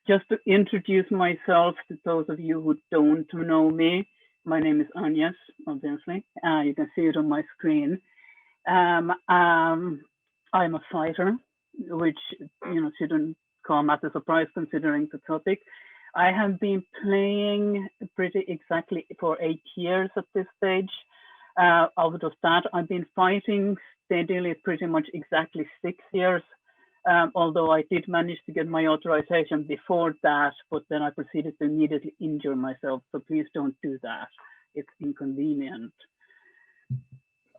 Just to introduce myself to those of you who don't know me, my name is Agnes, obviously. You can see it on my screen. I'm a fighter, which shouldn't come as a surprise considering the topic. I have been playing pretty exactly for 8 years at this stage. Out of that, I've been fighting steadily pretty much exactly 6 years. Although I did manage to get my authorization before that, but then I proceeded to immediately injure myself. So please don't do that. It's inconvenient.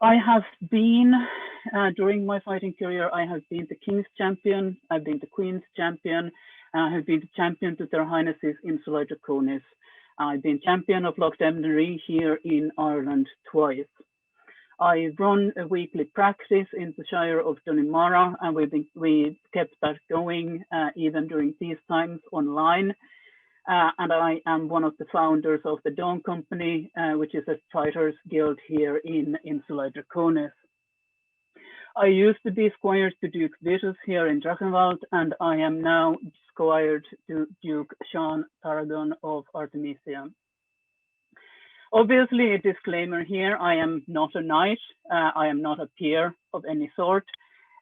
I have been, during my fighting career, I have been the King's Champion, I've been the Queen's Champion, I have been the Champion to Their Highnesses Insular Draconis. I've been Champion of Loughdemnery here in Ireland twice. I run a weekly practice in the Shire of Donnemara, and we kept that going even during these times online. And I am one of the founders of the Dawne company, which is a fighters guild here in Insular Draconis. I used to be squire to Duke Vitus here in Drachenwald, and I am now squire to Duke Sean Tarragon of Artemisia. Obviously, a disclaimer here, I am not a knight, I am not a peer of any sort,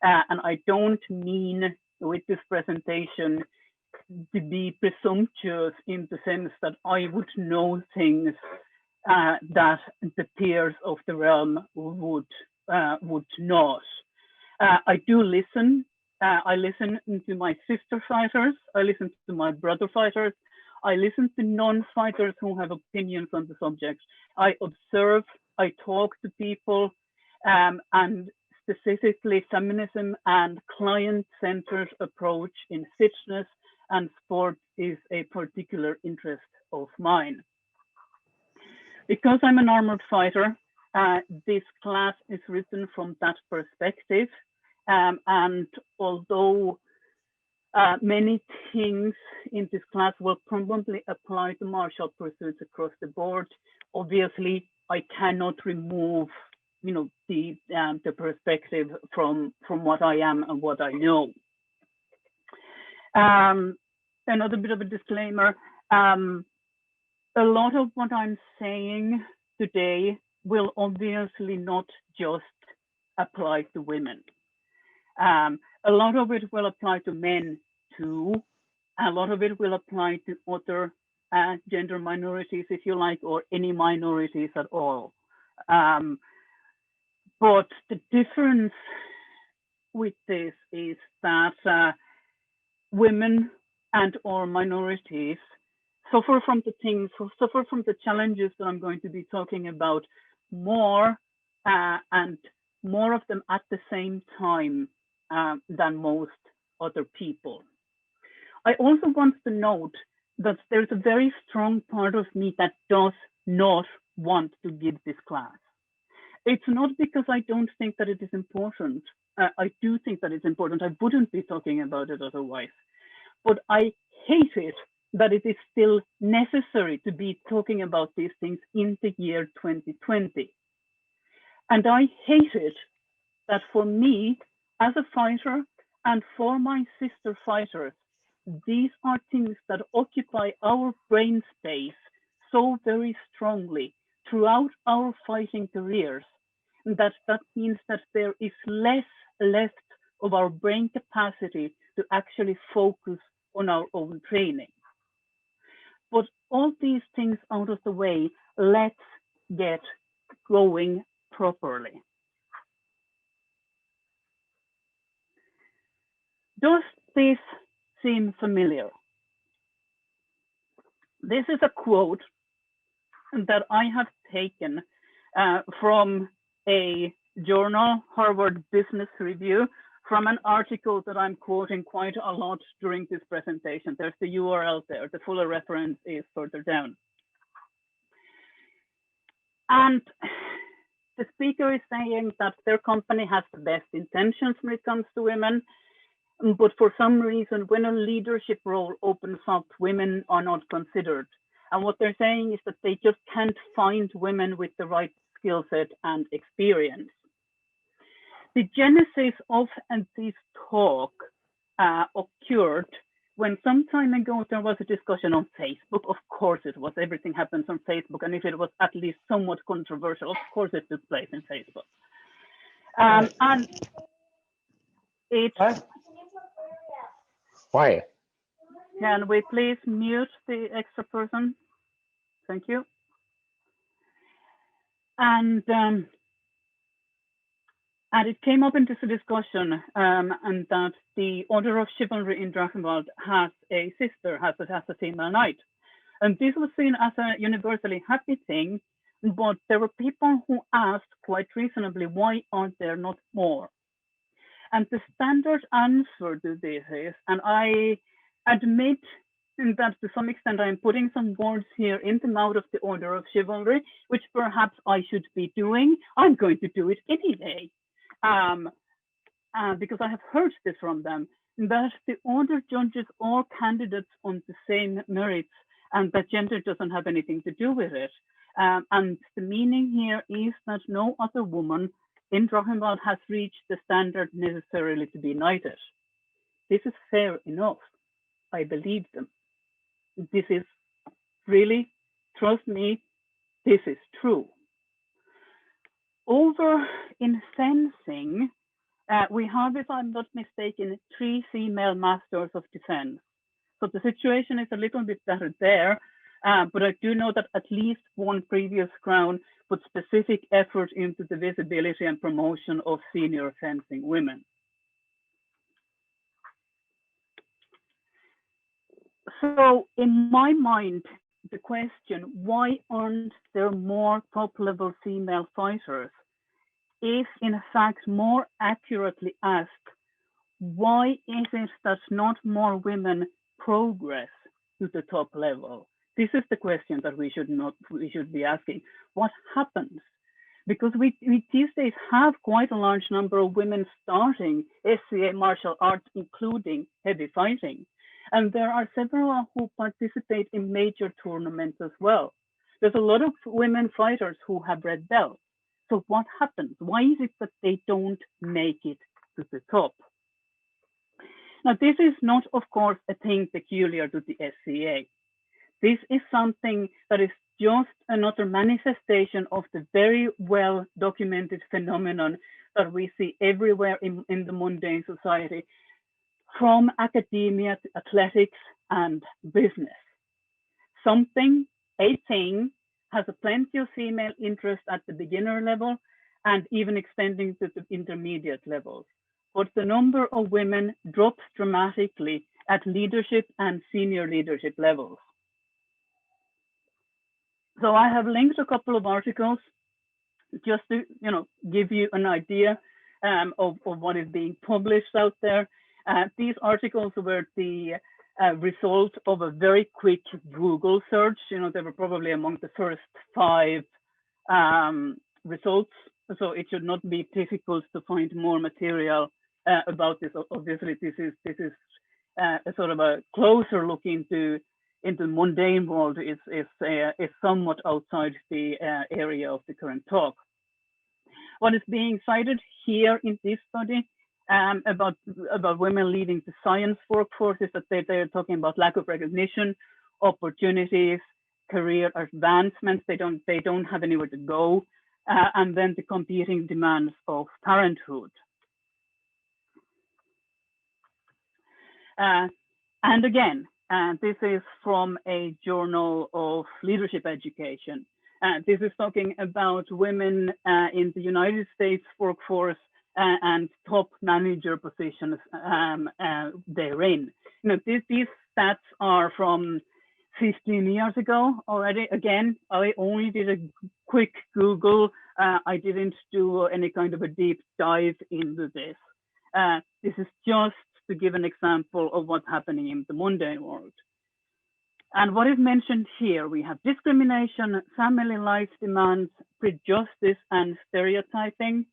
and I don't mean with this presentation to be presumptuous in the sense that I would know things that the peers of the realm would not. I do listen. I listen to my sister fighters. I listen to my brother fighters. I listen to non-fighters who have opinions on the subject. I observe. I talk to people, and specifically feminism and client-centered approach in fitness and sport is a particular interest of mine. Because I'm an armored fighter, this class is written from that perspective. And although many things in this class will probably apply to martial pursuits across the board, obviously I cannot remove the perspective from what I am and what I know. Another bit of a disclaimer, a lot of what I'm saying today will obviously not just apply to women. A lot of it will apply to men too. A lot of it will apply to other gender minorities, if you like, or any minorities at all. But the difference with this is that women and or minorities suffer from the challenges that I'm going to be talking about more and more of them at the same time than most other people. I also want to note that there's a very strong part of me that does not want to give this class. It's not because I don't think that it is important. I do think that it's important. I wouldn't be talking about it otherwise. But I hate it that it is still necessary to be talking about these things in the year 2020. And I hate it that for me, as a fighter, and for my sister fighters, these are things that occupy our brain space so very strongly throughout our fighting careers. That means that there is less left of our brain capacity to actually focus on our own training. But all these things out of the way, let's get going properly. Does this seem familiar? This is a quote that I have taken from a journal, Harvard Business Review, from an article that I'm quoting quite a lot during this presentation. There's the URL there. The fuller reference is further down. And the speaker is saying that their company has the best intentions when it comes to women, but for some reason, when a leadership role opens up, women are not considered. And what they're saying is that they just can't find women with the right skill set and experience. The genesis of this talk occurred when some time ago there was a discussion on Facebook, of course it was, everything happens on Facebook, and if it was at least somewhat controversial, of course it took place in Facebook. And it's... Why? Can we please mute the extra person? Thank you. And it came up into the discussion, and that the Order of Chivalry in Drachenwald has a sister, has a female knight. And this was seen as a universally happy thing, but there were people who asked quite reasonably, why aren't there not more? And the standard answer to this is, and I admit that to some extent I am putting some words here in the mouth of the Order of Chivalry, which perhaps I should be doing. I'm going to do it anyway. Because I have heard this from them, that the order judges all candidates on the same merits and that gender doesn't have anything to do with it. And the meaning here is that no other woman in Drachenwald has reached the standard necessarily to be knighted. This is fair enough. I believe them. This is really, trust me, this is true. Over in fencing, we have, if I'm not mistaken, 3 female masters of defense. So the situation is a little bit better there, but I do know that at least one previous crown put specific effort into the visibility and promotion of senior fencing women. So in my mind, the question, why aren't there more top-level female fighters, is in fact more accurately asked, why is it that not more women progress to the top level? This is the question that we should be asking. What happens? Because we these days have quite a large number of women starting SCA martial arts, including heavy fighting. And there are several who participate in major tournaments as well. There's a lot of women fighters who have red belts. So what happens? Why is it that they don't make it to the top? Now, this is not, of course, a thing peculiar to the SCA. This is something that is just another manifestation of the very well documented phenomenon that we see everywhere in the mundane society, from academia to athletics and business. Something, a thing, has a plenty of female interest at the beginner level and even extending to the intermediate levels. But the number of women drops dramatically at leadership and senior leadership levels. So I have linked a couple of articles just to give you an idea of what is being published out there. These articles were the result of a very quick Google search. They were probably among the first 5 results, so it should not be difficult to find more material about this. Obviously, this is a sort of a closer look into the mundane world. Is somewhat outside the area of the current talk. What is being cited here in this study about women leading the science workforce is that they're talking about lack of recognition, opportunities, career advancements. They don't have anywhere to go, and then the competing demands of parenthood. And again, this is from a journal of leadership education. This is talking about women in the United States workforce and top manager positions therein. These stats are from 15 years ago already. Again, I only did a quick Google. I didn't do any kind of a deep dive into this. This is just to give an example of what's happening in the mundane world. And what is mentioned here, we have discrimination, family life demands, prejudice, and stereotyping.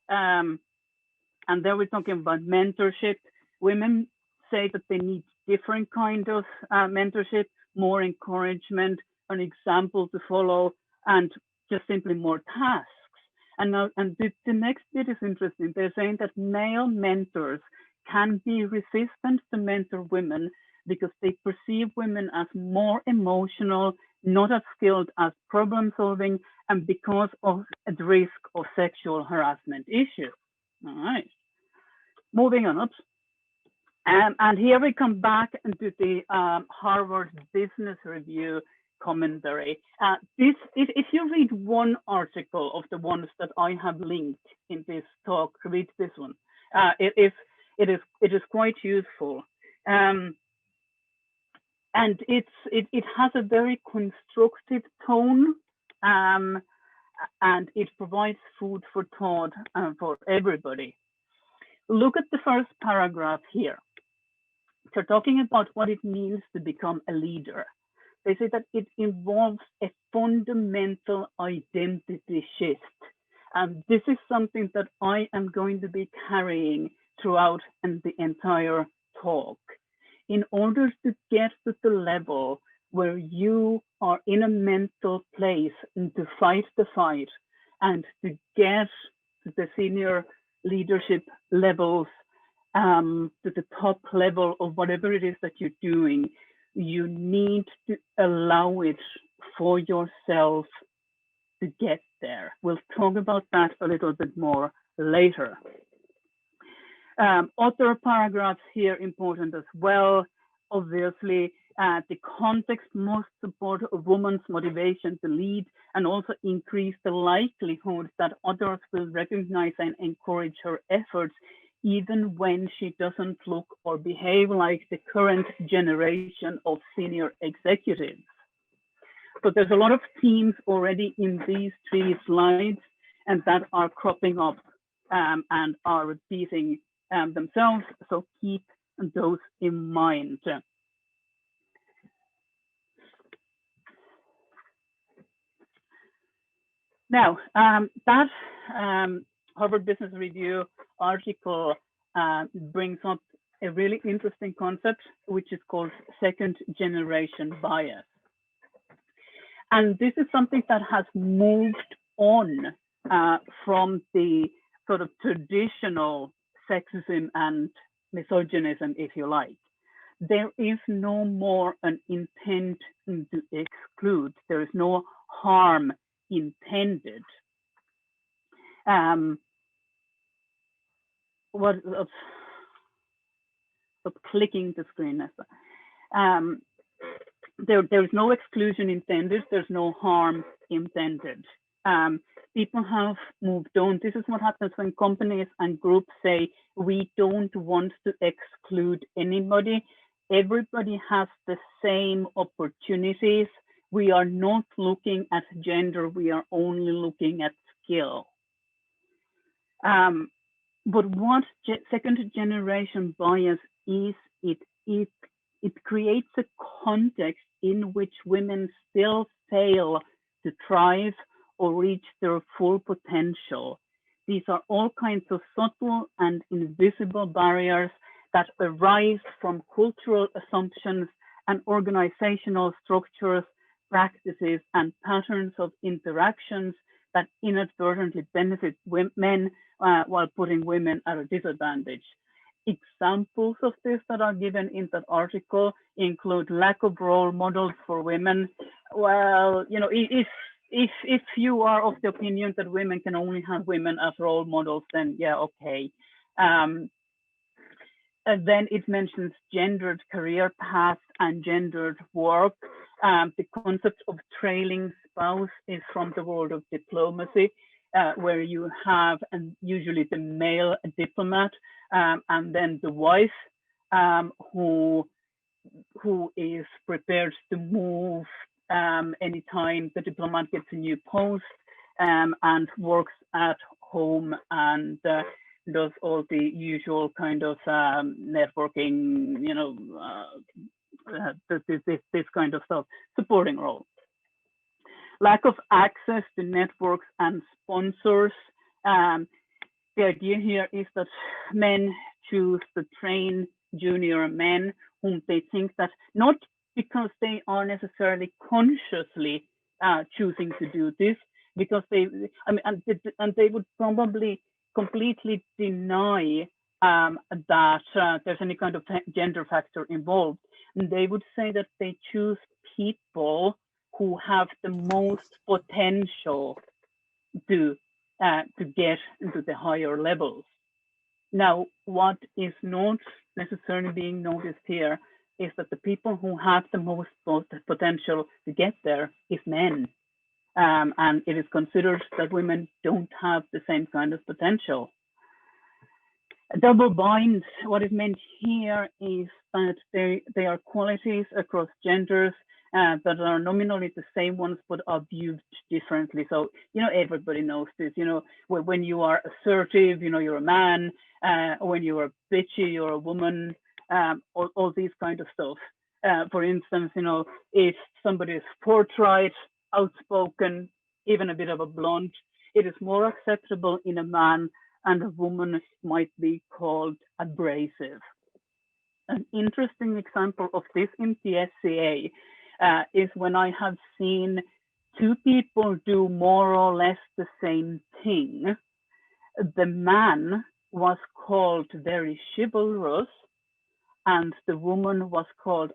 And then we're talking about mentorship. Women say that they need different kind of mentorship, more encouragement, an example to follow, and just simply more tasks. And the next bit is interesting. They're saying that male mentors can be resistant to mentor women because they perceive women as more emotional, not as skilled as problem solving, and because of the risk of sexual harassment issues. All right, moving on. And here we come back into the Harvard Business Review commentary. If you read one article of the ones that I have linked in this talk, read this one. It is quite useful, and it has a very constructive tone, and it provides food for thought for everybody. Look at the first paragraph here. They're talking about what it means to become a leader. They say that it involves a fundamental identity shift. And this is something that I am going to be carrying throughout and the entire talk. In order to get to the level where you are in a mental place and to fight the fight and to get to the senior leadership levels, to the top level of whatever it is that you're doing, you need to allow it for yourself to get there. We'll talk about that a little bit more later. Other paragraphs here important as well. Obviously, the context must support a woman's motivation to lead and also increase the likelihood that others will recognize and encourage her efforts, even when she doesn't look or behave like the current generation of senior executives. So there's a lot of themes already in these 3 slides and that are cropping up and are repeating themselves. So keep those in mind. Now, that Harvard Business Review article brings up a really interesting concept, which is called second generation bias. And this is something that has moved on from the sort of traditional sexism and misogynism, if you like. There is no more an intent to exclude. There is no harm intended. Stop clicking the screen. There's no exclusion intended. There's no harm intended. People have moved on. This is what happens when companies and groups say, we don't want to exclude anybody. Everybody has the same opportunities. We are not looking at gender. We are only looking at skill. But what second generation bias is, it creates a context in which women still fail to thrive or reach their full potential. These are all kinds of subtle and invisible barriers that arise from cultural assumptions and organizational structures, practices, and patterns of interactions that inadvertently benefit men while putting women at a disadvantage. Examples of this that are given in that article include lack of role models for women. Well, you know, if you are of the opinion that women can only have women as role models, then yeah, okay. And then it mentions gendered career paths and gendered work. The concept of trailing spouse is from the world of diplomacy, where you have usually the male diplomat and then the wife who is prepared to move anytime the diplomat gets a new post and works at home and does all the usual kind of networking, you know, this kind of stuff, supporting role. Lack of access to networks and sponsors. The idea here is that men choose to train junior men whom they think that, not because they are necessarily consciously choosing to do this, because they would probably completely deny that there's any kind of gender factor involved. And they would say that they choose people who have the most potential to get into the higher levels. Now, what is not necessarily being noticed here is that the people who have the most potential to get there is men. And it is considered that women don't have the same kind of potential. Double binds, what is meant here is that they are qualities across genders that are nominally the same ones but are viewed differently. So, everybody knows this. When you are assertive, you're a man. When you are bitchy, you're a woman. All these kind of stuff. For instance, if somebody is forthright, outspoken, even a bit of a blunt, it is more acceptable in a man, and a woman might be called abrasive. An interesting example of this in the SCA is when I have seen two people do more or less the same thing. The man was called very chivalrous, and the woman was called,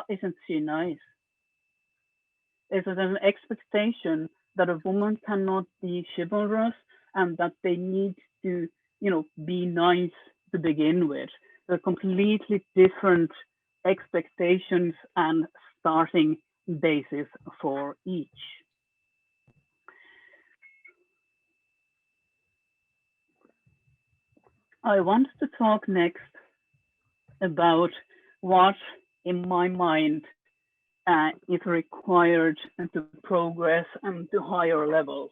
isn't she nice? Is it an expectation that a woman cannot be chivalrous and that they need to, be nice to begin with? They're completely different expectations and starting basis for each. I want to talk next about what, in my mind, is required to progress and to higher levels.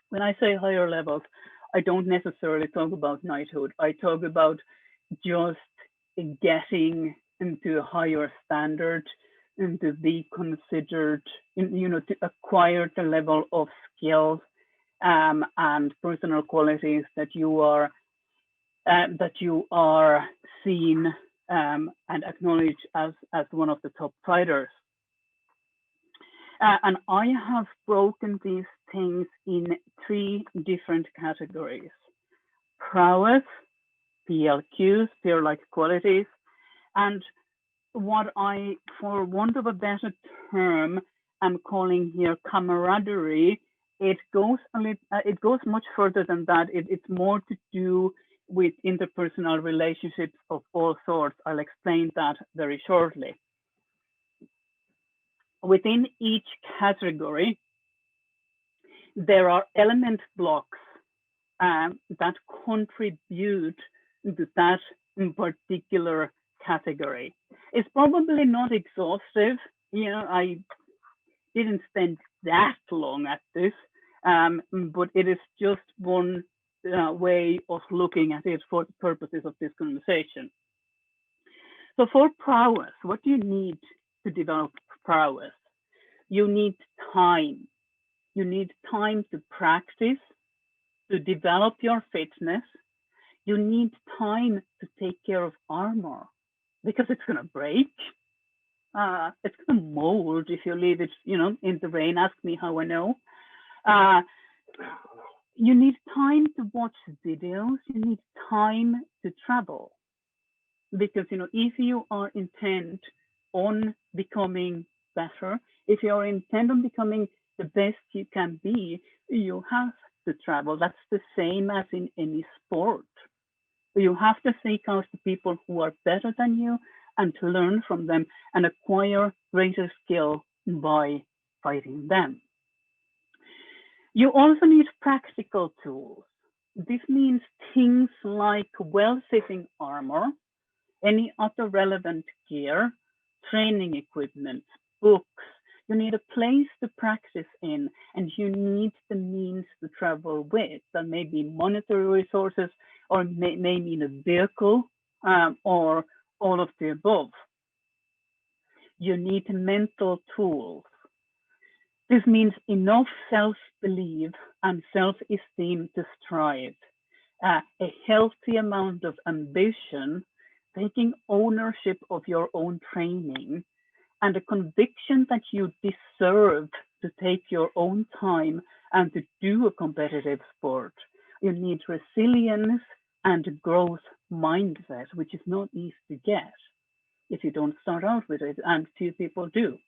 When I say higher levels, I don't necessarily talk about knighthood. I talk about just getting into a higher standard and to be considered, to acquire the level of skills and personal qualities that you are seen and acknowledged as one of the top fighters. And I have broken these things in 3 different categories: prowess, PLQs, peer-like qualities, and what I, for want of a better term, am calling here camaraderie. It goes much further than that. It's more to do with interpersonal relationships of all sorts. I'll explain that very shortly. Within each category, there are element blocks that contribute to that in particular category. It's probably not exhaustive. I didn't spend that long at this, but it is just one way of looking at it for the purposes of this conversation. So for prowess, what do you need to develop prowess? You need time. You need time to practice, to develop your fitness. You need time to take care of armor because it's going to break. It's going to mold if you leave it, in the rain. Ask me how I know. You need time to watch videos. You need time to travel. Because, if you are intent on becoming better, if you are intent on becoming the best you can be, you have to travel. That's the same as in any sport. You have to seek out the people who are better than you and to learn from them and acquire greater skill by fighting them. You also need practical tools. This means things like well-fitting armor, any other relevant gear, training equipment, books. You need a place to practice in, and you need the means to travel with. That may be monetary resources, or may mean a vehicle, or all of the above. You need mental tools. This means enough self-belief and self-esteem to strive, a healthy amount of ambition, taking ownership of your own training, and a conviction that you deserve to take your own time and to do a competitive sport. You need resilience and growth mindset, which is not easy to get if you don't start out with it, and few people do.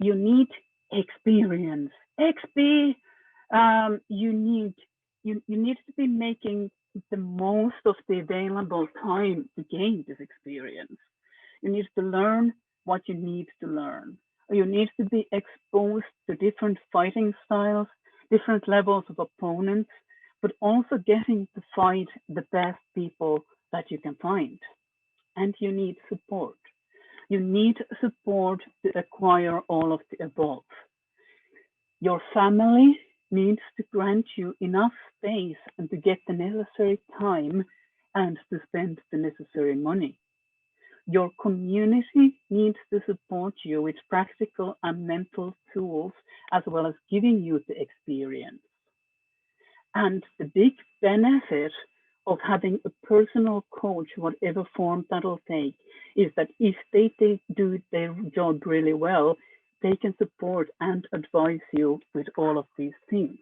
You need experience. XP. You need you need to be making the most of the available time to gain this experience. You need to learn what you need to learn. You need to be exposed to different fighting styles, different levels of opponents, but also getting to fight the best people that you can find. And you need support. You need support to acquire all of the above. Your family needs to grant you enough space and to get the necessary time and to spend the necessary money. Your community needs to support you with practical and mental tools, as well as giving you the experience. And the big benefit of having a personal coach, whatever form that'll take, is that if they do their job really well, they can support and advise you with all of these things.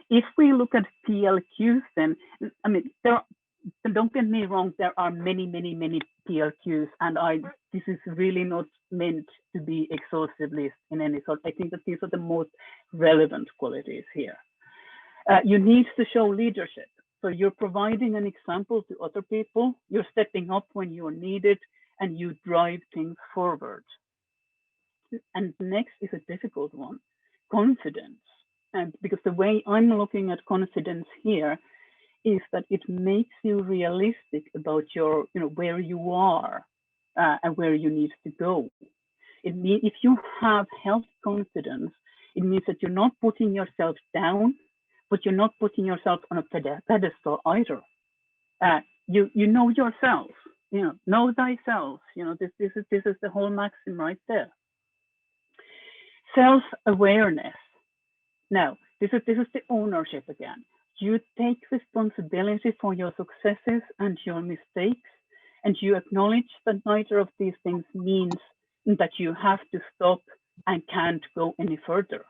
If we look at PLQs, then, I mean, don't get me wrong, there are many, many, many PLQs, and this is really not meant to be exhaustive list in any sort. I think that these are the most relevant qualities here. You need to show leadership. So you're providing an example to other people, you're stepping up when you're needed, and you drive things forward. And next is a difficult one, confidence. And because the way I'm looking at confidence here is that it makes you realistic about your, where you are and where you need to go. It means if you have health confidence, it means that you're not putting yourself down, but you're not putting yourself on a pedestal either. You know yourself, know thyself. This is the whole maxim right there. Self-awareness. Now, this is the ownership again. You take responsibility for your successes and your mistakes, and you acknowledge that neither of these things means that you have to stop and can't go any further.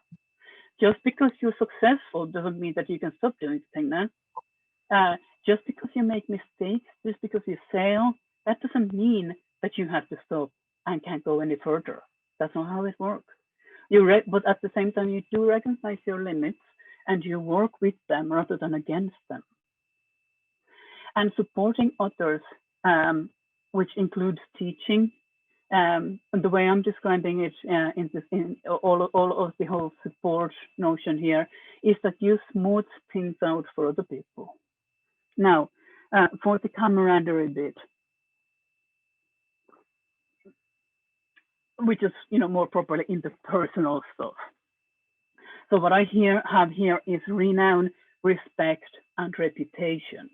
Just because you're successful doesn't mean that you can stop doing things now. Just because you make mistakes, just because you fail, that doesn't mean that you have to stop and can't go any further. That's not how it works. But at the same time, you do recognize your limits and you work with them rather than against them. And supporting others, which includes teaching. And the way I'm describing it in all of the whole support notion here is that you smooth things out for other people. Now, for the camaraderie bit, which is more properly in the personal stuff. So what I have here is renown, respect, and reputation.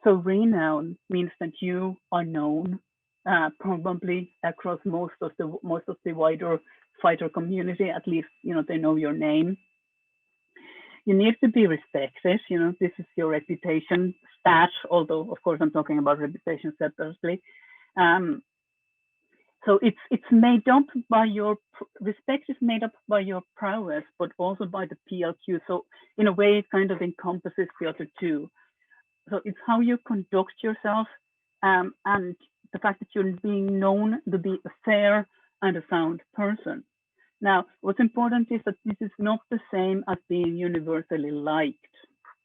So renown means that you are known, probably across most of the wider fighter community. At least they know your name. You need to be respected. This is your reputation stat. Although of course I'm talking about reputation separately. So it's made up by your respect is made up by your prowess, but also by the PLQ. So in a way, it kind of encompasses the other two. So it's how you conduct yourself, and the fact that you're being known to be a fair and a sound person. Now, what's important is that this is not the same as being universally liked.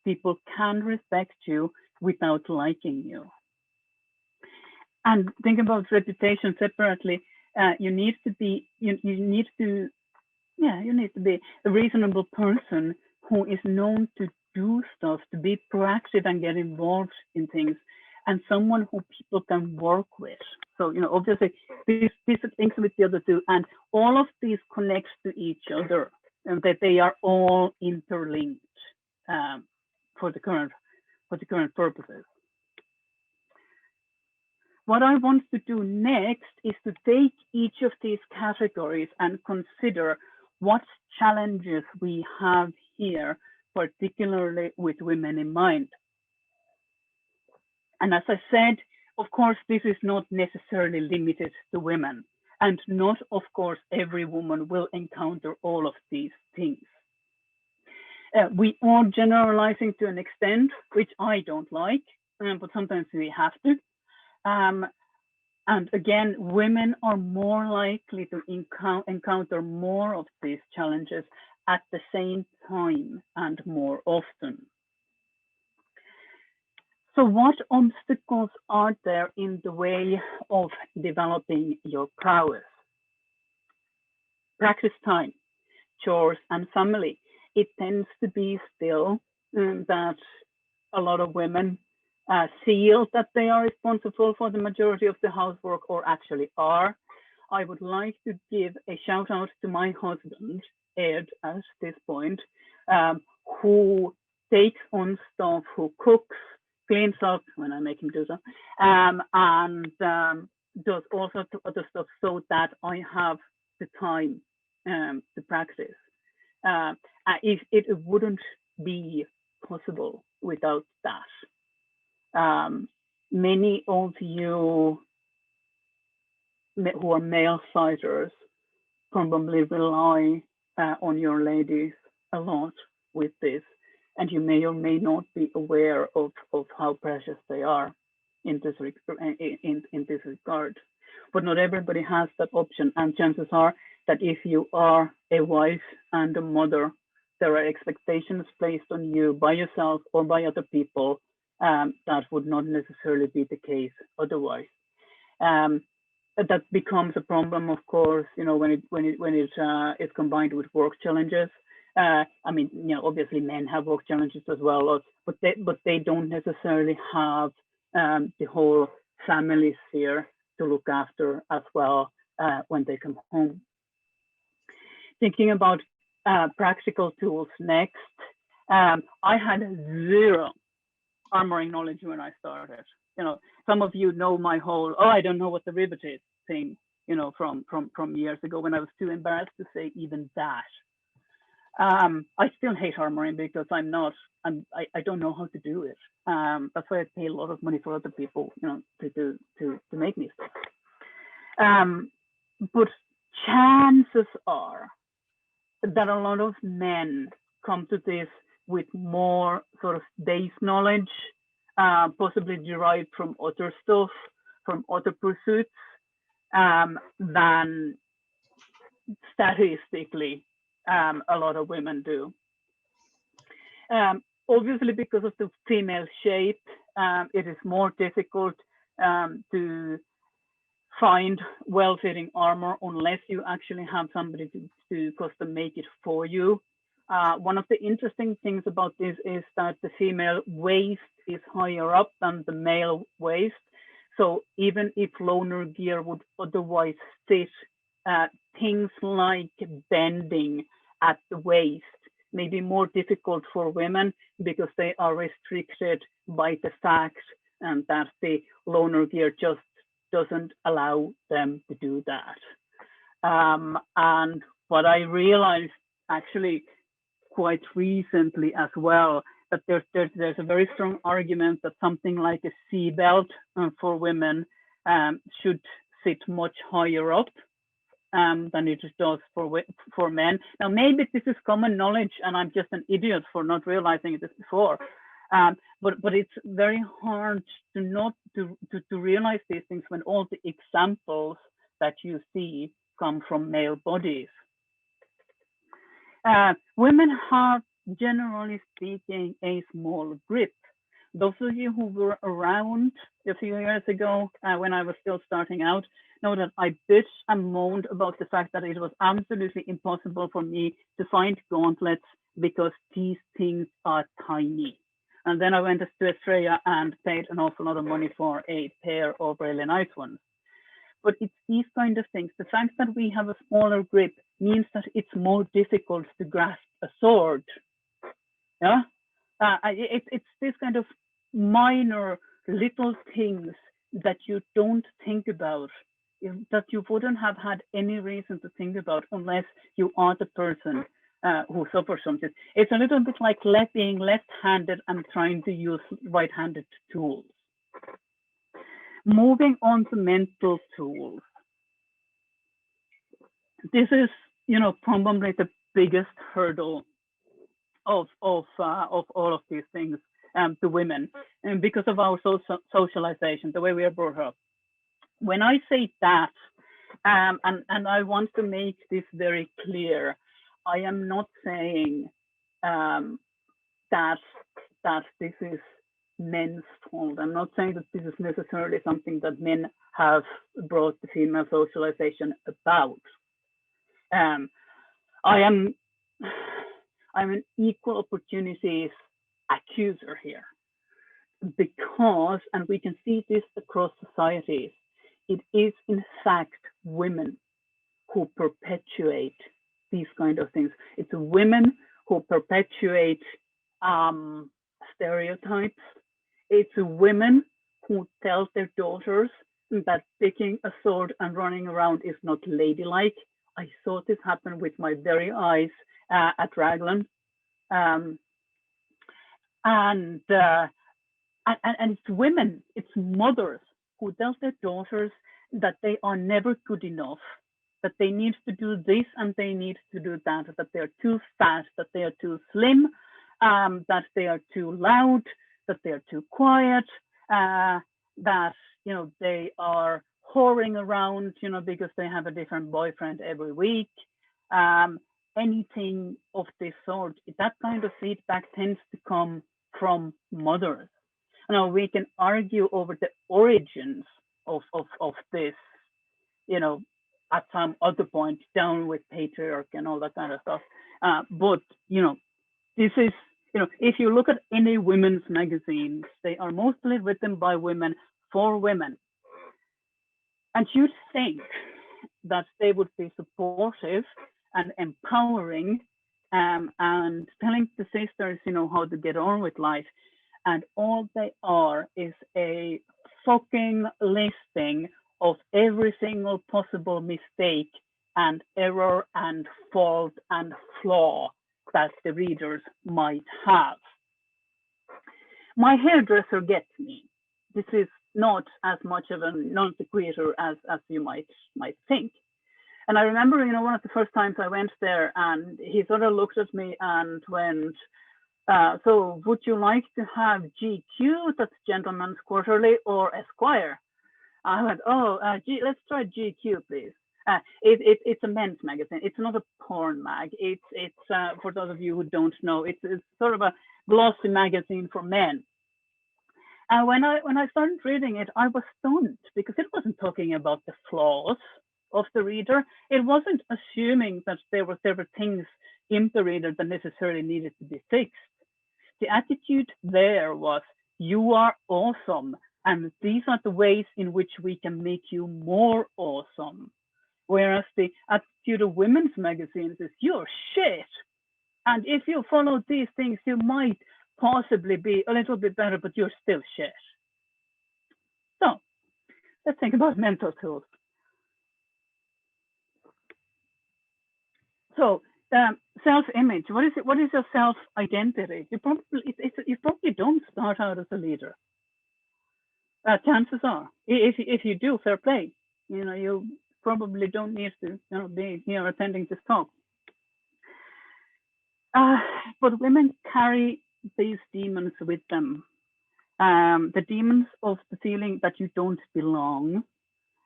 People can respect you without liking you. And think about reputation separately. You need to be a reasonable person who is known to do stuff, to be proactive and get involved in things, and someone who people can work with. So obviously these links with the other two, and all of these connects to each other, and that they are all interlinked for the current purposes. What I want to do next is to take each of these categories and consider what challenges we have here, particularly with women in mind. And as I said, of course, this is not necessarily limited to women, and not, of course, every woman will encounter all of these things. We are generalizing to an extent, which I don't like. but sometimes we have to. Um, and again, women are more likely to encounter more of these challenges at the same time and more often. So, what obstacles are there in the way of developing your prowess? Practice time, chores, and family. It tends to be still that a lot of women feel that they are responsible for the majority of the housework or actually are. I would like to give a shout out to my husband, Ed, at this point, um, who takes on stuff, who cooks, cleans up when I make him do so, and does all sorts of other stuff so that I have the time to practice. If it wouldn't be possible without that. Many of you who are male fighters probably rely on your ladies a lot with this, and you may or may not be aware of how precious they are in this in this regard. But not everybody has that option, and chances are that if you are a wife and a mother, there are expectations placed on you by yourself or by other people that would not necessarily be the case otherwise. Um, that becomes a problem, of course, when it is combined with work challenges. I mean, obviously men have work challenges as well, but they don't necessarily have the whole family sphere to look after as well when they come home. Thinking about practical tools next, I had zero armoring knowledge when I started. Some of you know my whole I don't know what the rivet is thing, from years ago when I was too embarrassed to say even that. I still hate armoring because I don't know how to do it. That's why I pay a lot of money for other people, to make me stuff. But chances are that a lot of men come to this with more sort of base knowledge, possibly derived from other stuff, from other pursuits, than statistically a lot of women do. Obviously, because of the female shape, it is more difficult to find well-fitting armor unless you actually have somebody to custom make it for you. One of the interesting things about this is that the female waist is higher up than the male waist. So even if loner gear would otherwise fit, things like bending at the waist may be more difficult for women because they are restricted by the fact that the loner gear just doesn't allow them to do that. And what I realized actually quite recently as well, that there's a very strong argument that something like a seat belt for women should sit much higher up than it does for men. Now, maybe this is common knowledge, and I'm just an idiot for not realizing this before. But it's very hard to realize these things when all the examples that you see come from male bodies. Women have, generally speaking, a small grip. Those of you who were around a few years ago when I was still starting out know that I bitched and moaned about the fact that it was absolutely impossible for me to find gauntlets because these things are tiny. And then I went to Australia and paid an awful lot of money for a pair of really nice ones. But it's these kind of things. The fact that we have a smaller grip means that it's more difficult to grasp a sword. Yeah, it's this kind of minor little things that you don't think about, that you wouldn't have had any reason to think about unless you are the person who suffers from this. It's a little bit like being left-handed and trying to use right-handed tools. Moving on to mental tools. This is, probably the biggest hurdle of all of these things. to women, and because of our socialization, the way we are brought up. When I say that, and I want to make this very clear, I am not saying um, that this is men's fault. I'm not saying that this is necessarily something that men have brought the female socialization about. Um, I am I'm an equal opportunities accuser here because, and we can see this across societies, it is in fact women who perpetuate these kind of things. It's women who perpetuate stereotypes. It's women who tell their daughters that picking a sword and running around is not ladylike. I saw this happen with my very eyes at Raglan. Um, and, uh, and it's women, it's mothers who tell their daughters that they are never good enough, that they need to do this and they need to do that, that they are too fat, that they are too slim, that they are too loud, that they are too quiet, that they are whoring around, because they have a different boyfriend every week. Anything of this sort, that kind of feedback tends to come from mothers. Now we can argue over the origins of this, at some other point down with patriarchy and all that kind of stuff. But this is, if you look at any women's magazines, they are mostly written by women for women. And you'd think that they would be supportive and empowering and telling the sisters, how to get on with life. And all they are is a fucking listing of every single possible mistake and error and fault and flaw that the readers might have. My hairdresser gets me. This is not as much of a non sequitur as you might think. And I remember, one of the first times I went there, and he sort of looked at me and went, so would you like to have GQ, that's Gentleman's Quarterly, or Esquire? I went, let's try GQ, please. It's a men's magazine. It's not a porn mag. It's for those of you who don't know, it's sort of a glossy magazine for men. And when I started reading it, I was stunned because it wasn't talking about the flaws of the reader. It wasn't assuming that there were things in the reader that necessarily needed to be fixed. The attitude there was, you are awesome, and these are the ways in which we can make you more awesome. Whereas the attitude of women's magazines is, you're shit. And if you follow these things, you might possibly be a little bit better, but you're still shit. So let's think about mental tools. So self-image. What is it? What is your self-identity? You probably don't start out as a leader. Chances are, if you do, fair play. You probably don't need to be here attending this talk. But women carry these demons with them. The demons of the feeling that you don't belong,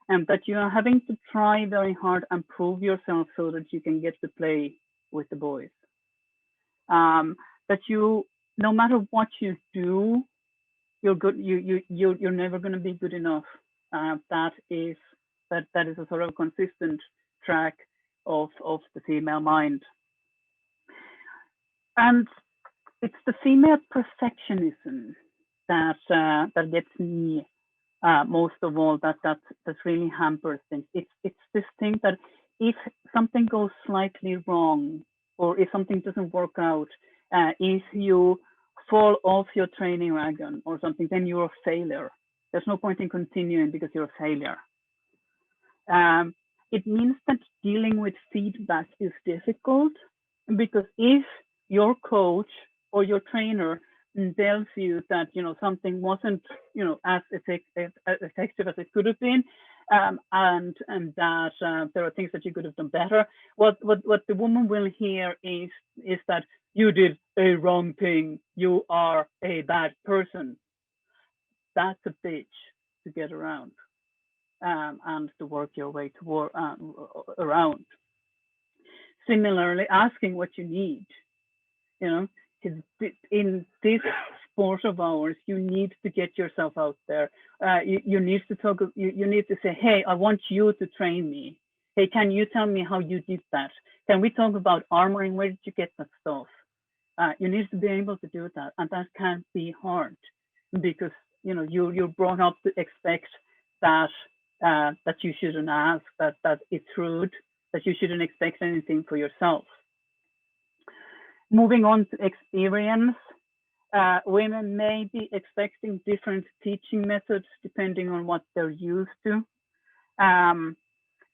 and that you are having to try very hard and prove yourself so that you can get to play with the boys. That you, no matter what you do, you're good. You're never going to be good enough. That is a sort of consistent track of the female mind, and it's the female perfectionism that gets me most of all. That really hampers things. It's this thing that if something goes slightly wrong, or if something doesn't work out, if you fall off your training wagon or something, then you're a failure. There's no point in continuing because you're a failure. It means that dealing with feedback is difficult, because if your coach or your trainer tells you that something wasn't as effective as it could have been, and that there are things that you could have done better. What the woman will hear is that you did a wrong thing. You are a bad person. That's a bitch to get around and to work your way toward around. Similarly, asking what you need. You know, in this sport of ours, you need to get yourself out there. You need to talk. You need to say, "Hey, I want you to train me. Hey, can you tell me how you did that? Can we talk about armoring? Where did you get that stuff?" You need to be able to do that, and that can be hard because you're brought up to expect that that you shouldn't ask, that it's rude, that you shouldn't expect anything for yourself. Moving on to experience, women may be expecting different teaching methods depending on what they're used to.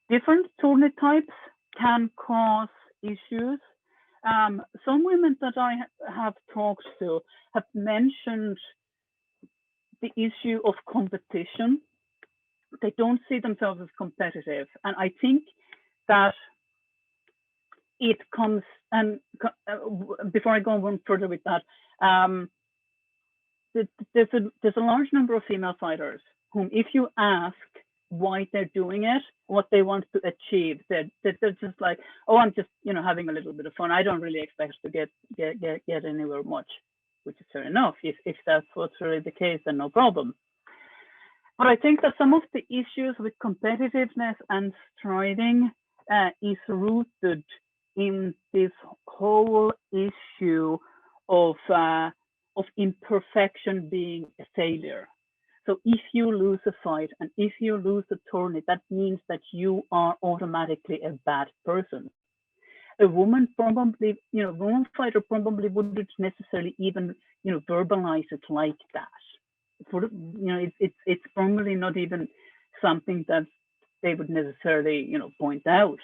Different tourney types can cause issues. Some women that I have talked to have mentioned the issue of competition. They don't see themselves as competitive. And I think that it comes, and before I go on further with that, there's a large number of female fighters whom, if you ask why they're doing it, what they want to achieve, they're just like, oh, I'm just having a little bit of fun. I don't really expect to get anywhere much, which is fair enough. If that's what's really the case, then no problem. But I think that some of the issues with competitiveness and striding is rooted in this whole issue of imperfection being a failure. So if you lose a fight and if you lose a tourney, that means that you are automatically a bad person. A woman probably, woman fighter probably wouldn't necessarily even, verbalize it like that. It's probably not even something that they would necessarily, point out.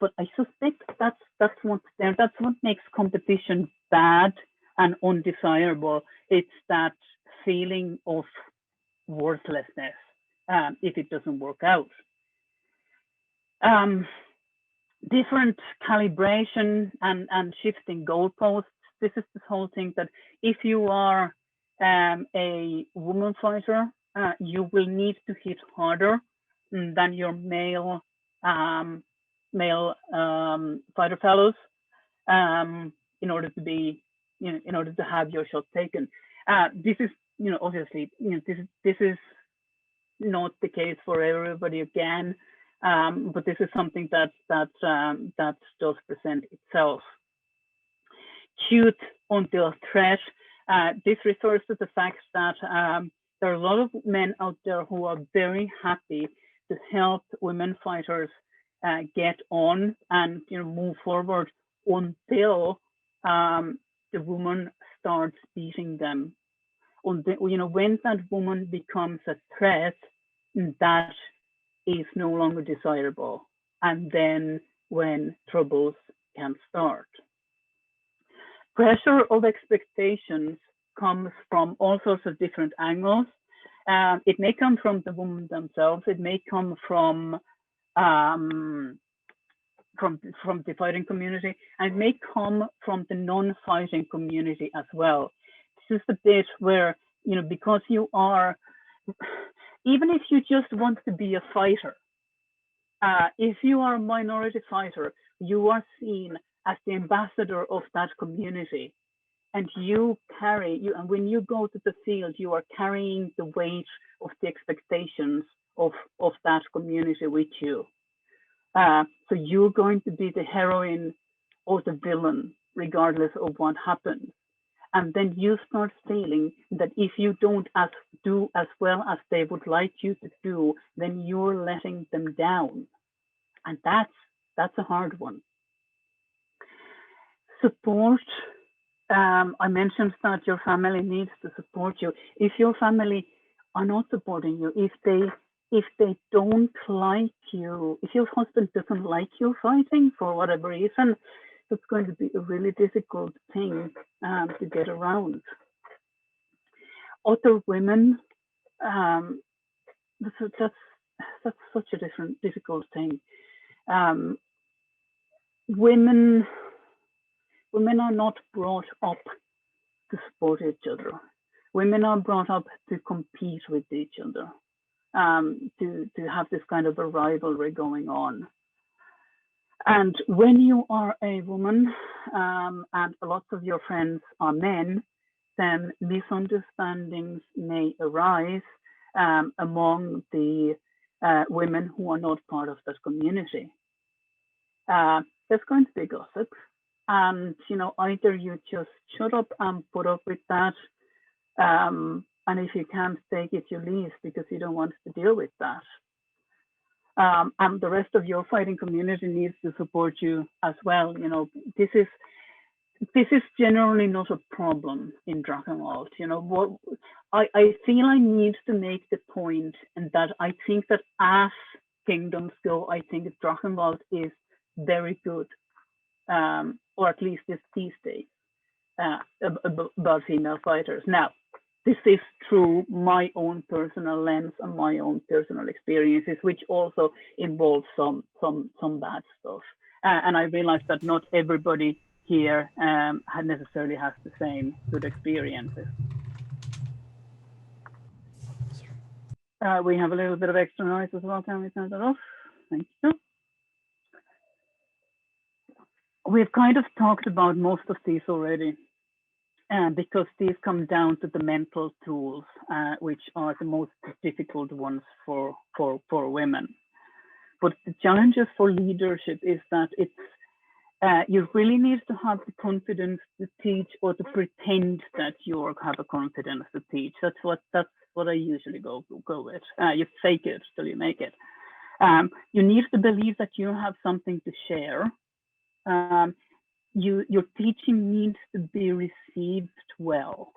But I suspect that's what's there. That's what makes competition bad and undesirable. It's that feeling of worthlessness if it doesn't work out. Different calibration and shifting goalposts. This is this whole thing that if you are a woman fighter, you will need to hit harder than your male fighter fellows in order to be, in order to have your shot taken. This is, obviously, this is not the case for everybody again, but this is something that does present itself. Cute until a threat. This refers to the fact that there are a lot of men out there who are very happy to help women fighters get on and move forward until the woman starts beating them. When that woman becomes a threat, that is no longer desirable, and then when troubles can start. Pressure of expectations comes from all sorts of different angles. It may come from the women themselves. It may come from the fighting community, and it may come from the non-fighting community as well. This is the bit where, because you are, even if you just want to be a fighter, if you are a minority fighter, you are seen as the ambassador of that community. And and when you go to the field, you are carrying the weight of the expectations of that community with you. So you're going to be the heroine or the villain, regardless of what happens. And then you start feeling that if you don't do as well as they would like you to do, then you're letting them down. And that's a hard one. Support. I mentioned that your family needs to support you. If your family are not supporting you, if they don't like you, if your husband doesn't like you fighting for whatever reason, it's going to be a really difficult thing to get around. Other women, that's that's such a difficult thing. Women are not brought up to support each other. Women are brought up to compete with each other, to have this kind of a rivalry going on. And when you are a woman, and lots of your friends are men, then misunderstandings may arise among the women who are not part of that community. There's going to be gossip, and either you just shut up and put up with that, and if you can't take it, you leave because you don't want to deal with that. And the rest of your fighting community needs to support you as well. This is generally not a problem in Drachenwald. What I feel I need to make the point, and that I think that as kingdoms go, I think Drachenwald is very good, or at least is these days, about female fighters. Now, this is through my own personal lens and my own personal experiences, which also involves some bad stuff. And I realize that not everybody here necessarily has the same good experiences. We have a little bit of extra noise as well. Can we turn that off? Thank you. We've kind of talked about most of these already, because these come down to the mental tools, which are the most difficult ones for women. But the challenges for leadership is that you really need to have the confidence to teach, or to pretend that you have a confidence to teach. That's what I usually go with. You fake it till you make it. You need to believe that you have something to share. Your teaching needs to be received well.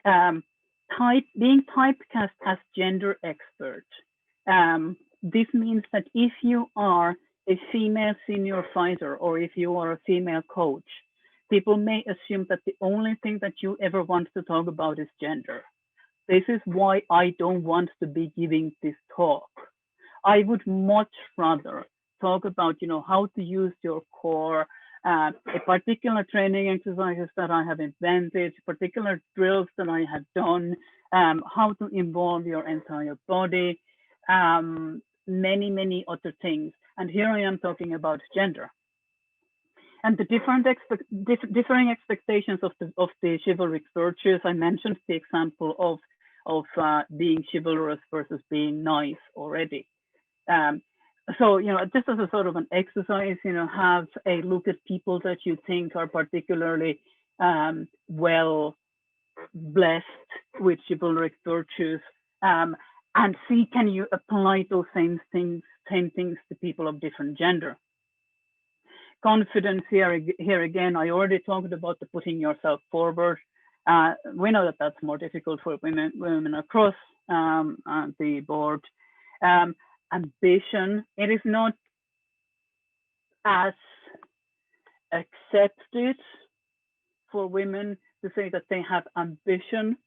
Being typecast as gender expert. This means that if you are a female senior fighter, or if you are a female coach, people may assume that the only thing that you ever want to talk about is gender. This is why I don't want to be giving this talk. I would much rather talk about, how to use your core, a particular training exercises that I have invented, particular drills that I have done, how to involve your entire body, many, many other things. And here I am talking about gender. And the differing expectations of the chivalric virtues. I mentioned the example of being chivalrous versus being nice already. So, just as a sort of an exercise, have a look at people that you think are particularly well blessed with chivalric virtues, and see, can you apply those same things to people of different gender? Confidence here again, I already talked about the putting yourself forward. We know that that's more difficult for women across the board. Ambition, it is not as accepted for women to say that they have ambition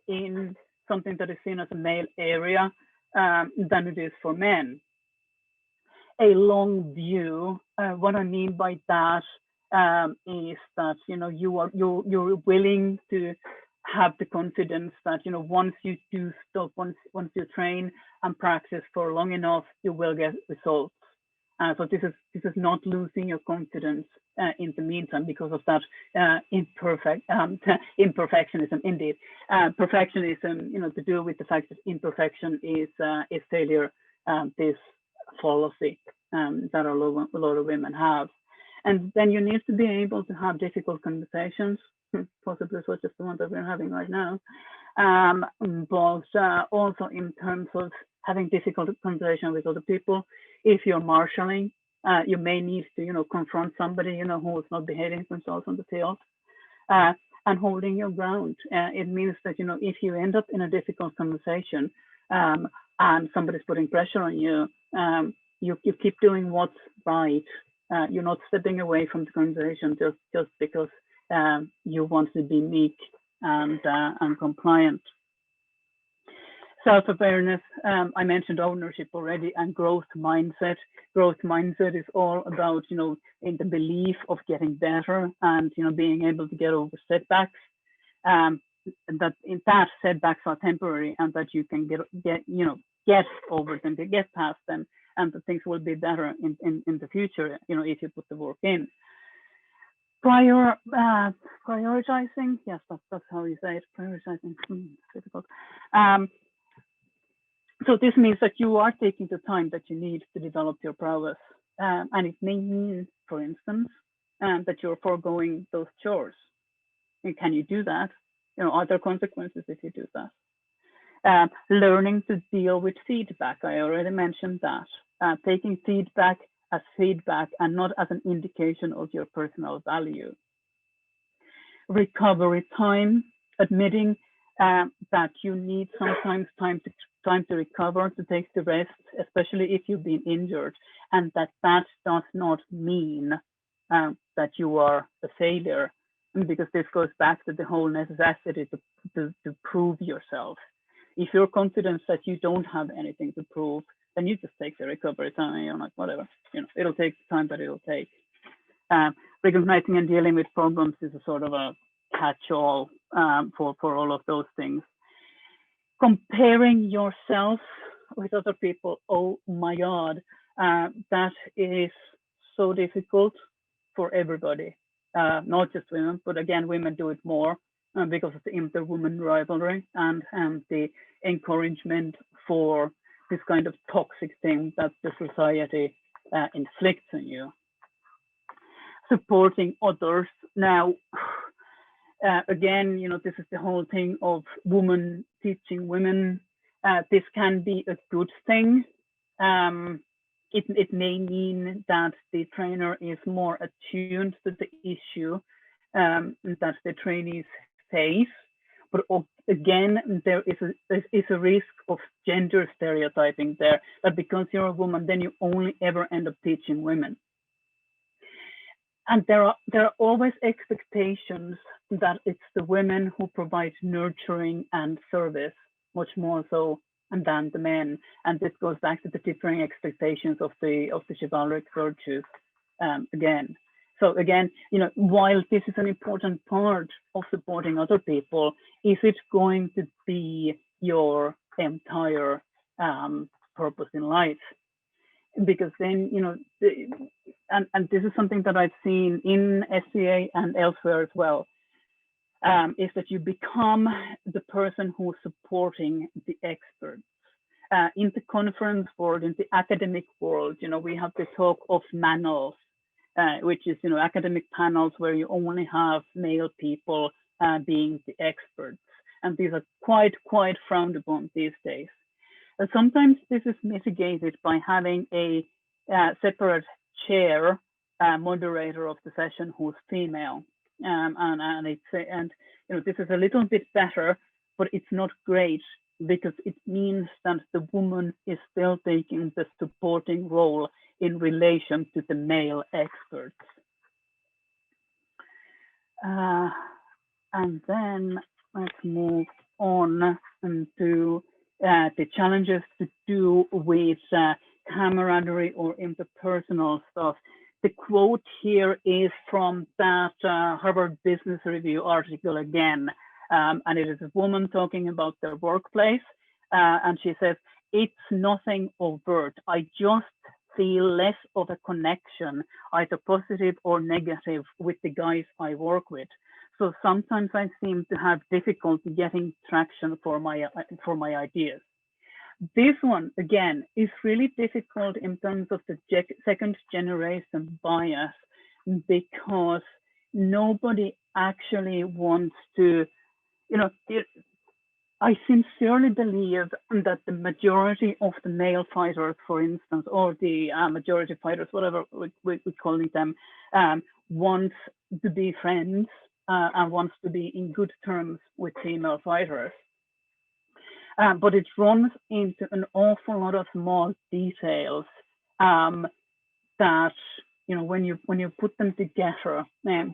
in something that is seen as a male area than it is for men. A long view, what I mean by that is that you're willing to have the confidence that once you do stuff, once you train and practice for long enough, you will get results. So this is not losing your confidence in the meantime because of that imperfectionism. Indeed, perfectionism, to do with the fact that imperfection is failure. This fallacy that a lot of women have, and then you need to be able to have difficult conversations. Possibly such as the one that we're having right now, but also in terms of having difficult conversation with other people. If you're marshalling, you may need to, confront somebody, who is not behaving themselves on the field, and holding your ground. It means that, if you end up in a difficult conversation and somebody's putting pressure on you, you keep doing what's right. You're not stepping away from the conversation just because you want to be meek and compliant. Self-awareness, I mentioned ownership already, and growth mindset. Growth mindset is all about, in the belief of getting better and, being able to get over setbacks. And that in that setbacks are temporary, and that you can get over them, to get past them, and that things will be better in the future, if you put the work in. Prioritizing, yes, that's how you say it. Prioritizing, difficult. So this means that you are taking the time that you need to develop your prowess, and it may mean, for instance, that you're foregoing those chores. And can you do that? Are there consequences if you do that? Learning to deal with feedback. I already mentioned that. Taking feedback as feedback and not as an indication of your personal value. Recovery time, admitting that you need sometimes time to recover, to take the rest, especially if you've been injured, and that does not mean that you are a failure, because this goes back to the whole necessity to prove yourself. If you're confident that you don't have anything to prove, then you just take the recovery time, and you're like, whatever, it'll take the time that it'll take. Recognizing and dealing with problems is a sort of a catch-all for all of those things. Comparing yourself with other people, oh my God, that is so difficult for everybody, not just women, but again, women do it more because of the inter-woman rivalry and the encouragement for this kind of toxic thing that the society inflicts on you. Supporting others. Now, again, this is the whole thing of women teaching women. This can be a good thing. It may mean that the trainer is more attuned to the issue that the trainees face. But again, there is a risk of gender stereotyping there, that because you're a woman, then you only ever end up teaching women. And there are always expectations that it's the women who provide nurturing and service, much more so than the men. And this goes back to the differing expectations of the chivalric virtues again. So again, while this is an important part of supporting other people, is it going to be your entire purpose in life? Because then, and this is something that I've seen in SCA and elsewhere as well, is that you become the person who's supporting the experts. In the conference world, in the academic world, we have the talk of manels, which is, academic panels where you only have male people being the experts. And these are quite frowned upon these days. Sometimes this is mitigated by having a separate chair moderator of the session who's female, and this is a little bit better, but it's not great because it means that the woman is still taking the supporting role in relation to the male experts. And then let's move on to the challenges to do with camaraderie or interpersonal stuff. The quote here is from that Harvard Business Review article again, and it is a woman talking about their workplace, and she says, "It's nothing overt. I just feel less of a connection, either positive or negative, with the guys I work with. So sometimes I seem to have difficulty getting traction for my ideas." This one, again, is really difficult in terms of the second generation bias, because nobody actually wants to, I sincerely believe that the majority of the male fighters, for instance, or the majority fighters, whatever we're calling them, wants to be friends and wants to be in good terms with female fighters. But it runs into an awful lot of small details that, when you put them together,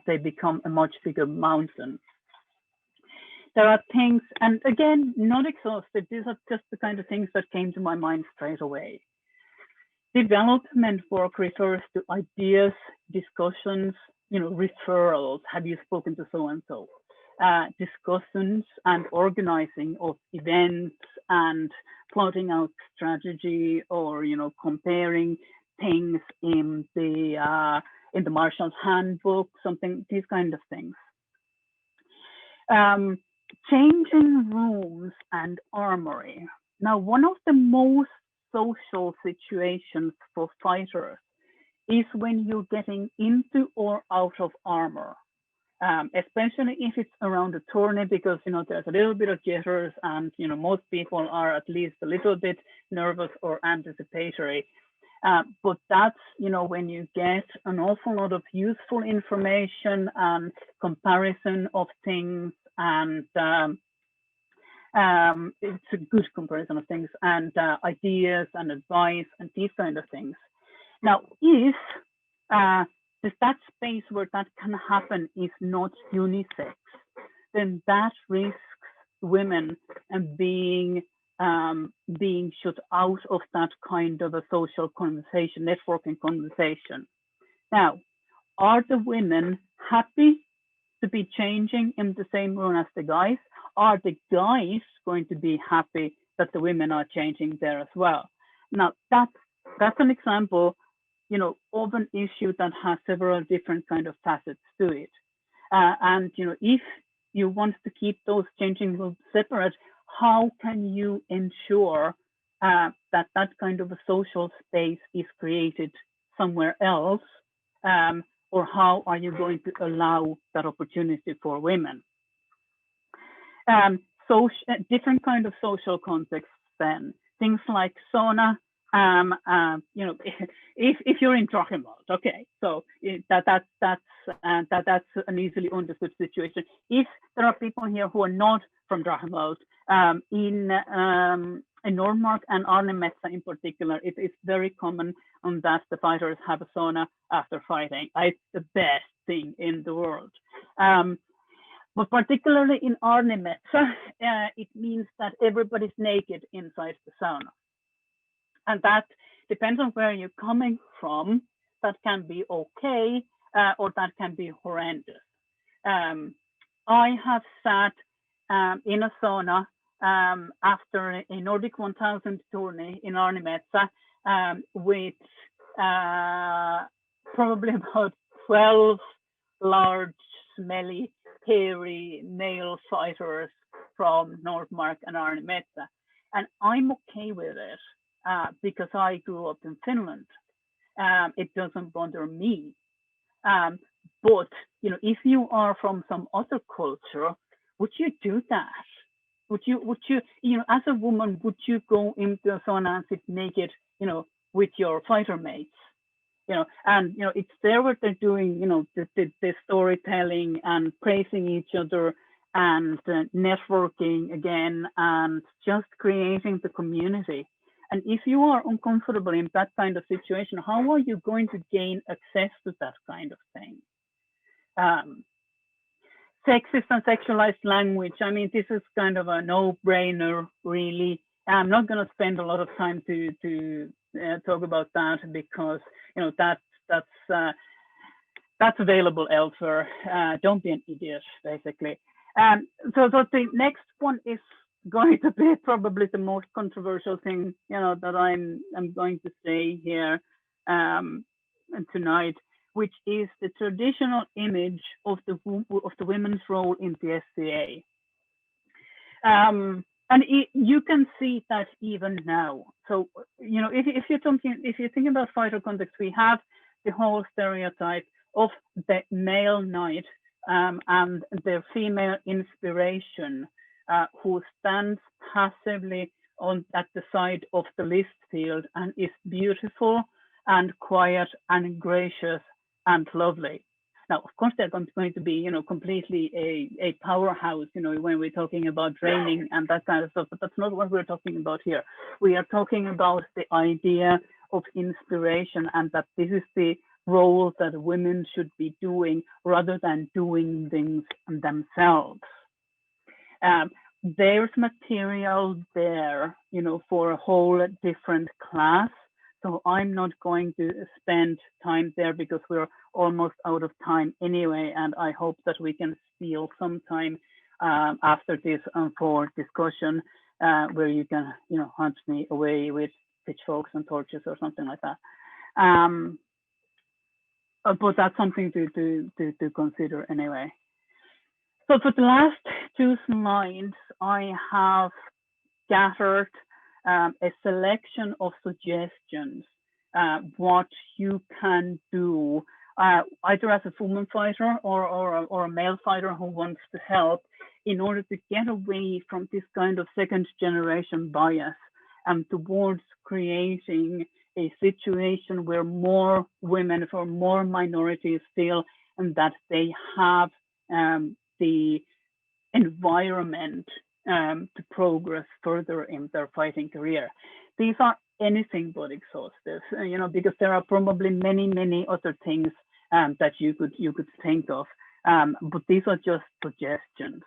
they become a much bigger mountain. There are things, and again, not exhaustive, these are just the kind of things that came to my mind straight away. Development work refers to ideas, discussions, referrals. Have you spoken to so and so? Discussions and organizing of events and plotting out strategy, or comparing things in the Marshall's Handbook, something, these kind of things. Changing rooms and armory. Now, one of the most social situations for fighters is when you're getting into or out of armor, especially if it's around a tourney, because there's a little bit of jitters, and most people are at least a little bit nervous or anticipatory. But that's when you get an awful lot of useful information and comparison of things, and it's a good comparison of things, and ideas and advice and these kind of things. Now, if that space where that can happen is not unisex, then that risks women and being shut out of that kind of a social conversation, networking conversation. Now, are the women happy to be changing in the same room as the guys? Are the guys going to be happy that the women are changing there as well? Now, that's an example, of an issue that has several different kind of facets to it. And if you want to keep those changing rooms separate, how can you ensure that that kind of a social space is created somewhere else? Or how are you going to allow that opportunity for women? Different kind of social contexts then. Things like sauna, if you're in Drachenwald, okay, so that's an easily understood situation. If there are people here who are not from Drachenwald, in Nordmark and Arnemetsa in particular, it is very common that the fighters have a sauna after fighting. It's the best thing in the world. But particularly in Arnemetsa, it means that everybody's naked inside the sauna. And that depends on where you're coming from. That can be okay, or that can be horrendous. I have sat in a sauna after a Nordic 1000 tourney in Arnemetsa with probably about 12 large, smelly, hairy male fighters from Nordmark and Arnemetsa. And I'm okay with it because I grew up in Finland. It doesn't bother me. But if you are from some other culture, would you do that? Would you, as a woman, would you go into a sauna and sit naked, with your fighter mates? And it's there what they're doing, the storytelling and praising each other and networking again and just creating the community. And if you are uncomfortable in that kind of situation, how are you going to gain access to that kind of thing? Sexist and sexualized language. I mean, this is kind of a no-brainer, really. I'm not going to spend a lot of time to talk about that because that's available elsewhere. Don't be an idiot, basically. So the next one is going to be probably the most controversial thing that I'm going to say here tonight, which is the traditional image of the women's role in the SCA. And you can see that even now. So if you're thinking about fighter context, we have the whole stereotype of the male knight and their female inspiration, who stands passively at the side of the list field and is beautiful and quiet and gracious and lovely. Now, of course, they're going to be, completely a powerhouse, when we're talking about training and that kind of stuff, but that's not what we're talking about here. We are talking about the idea of inspiration and that this is the role that women should be doing rather than doing things themselves. There's material there, for a whole different class. So I'm not going to spend time there because we're almost out of time anyway. And I hope that we can steal some time after this for discussion where you can, hunt me away with pitchforks and torches or something like that. But that's something to consider anyway. So for the last two slides, I have gathered a selection of suggestions what you can do either as a woman fighter or a male fighter who wants to help in order to get away from this kind of second generation bias and towards creating a situation where more women or more minorities feel and that they have the environment to progress further in their fighting career. These are anything but exhaustive, because there are probably many other things that you could think of, but these are just suggestions.